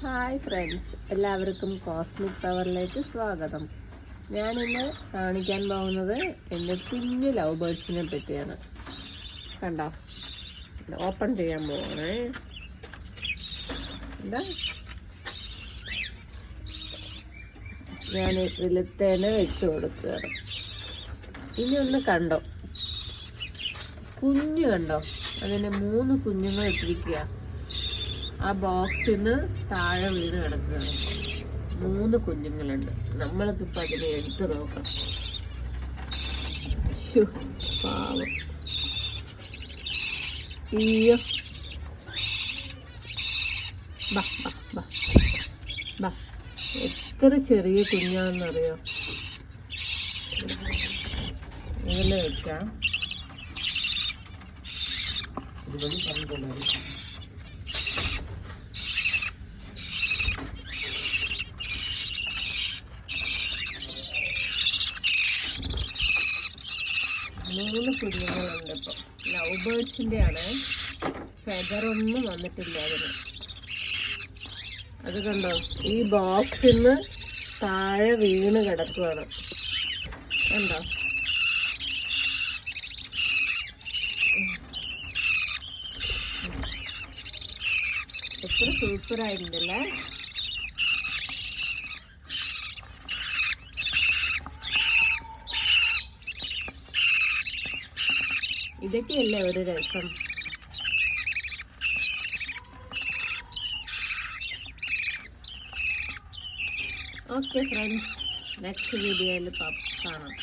Hi friends, എല്ലാവർക്കും cosmic പവറിലേക്ക് സ്വാഗതം. ഞാനിന്ന് കാണിക്കാൻ പോകുന്നത് എൻ്റെ കുഞ്ഞു ലവ് ബേർഡ്സിനെ പറ്റിയാണ്. കണ്ടോ, ഓപ്പൺ ചെയ്യാൻ പോകണേ. എന്താ, ഞാൻ വെളുത്തേനെ വെച്ച് കൊടുക്കുകയാണ്. ഇനി ഒന്ന് കണ്ടോ, കുഞ്ഞു കണ്ടോ, അതിന് 3 കുഞ്ഞുങ്ങൾ ഇട്ടിരിക്കുക. ആ ബോക്സിന് താഴെ വീണ് കിടക്കുകയാണ്. 3 കുഞ്ഞുങ്ങളുണ്ട്. നമ്മൾക്കിപ്പോൾ അതിനെ എടുത്തു നോക്കാം. പാവം, അയ്യോ, ബാ ബാ ബാ ബാ. എത്ര ചെറിയ കുഞ്ഞാണെന്നറിയോ. ഇതിൽ വെക്കാം. മൂന്ന് കുഞ്ഞുങ്ങളുണ്ട്. ഇപ്പോൾ ലവ് ബേർഡ്സിൻ്റെ ആണ്. ഫെദറൊന്നും വന്നിട്ടില്ല അതിന്. അത് കണ്ടോ, ഈ ബോക്സിൽ നിന്ന് താഴെ വീണ് കിടക്കുകയാണ്. കണ്ടോ, എത്ര സൂപ്പറായിട്ടുണ്ടല്ലേ. ഇതൊക്കെയല്ലേ ഒരു രസം. ഓക്കെ ഫ്രണ്ട്സ്, നെക്സ്റ്റ് വീഡിയോയിൽ കാണാം.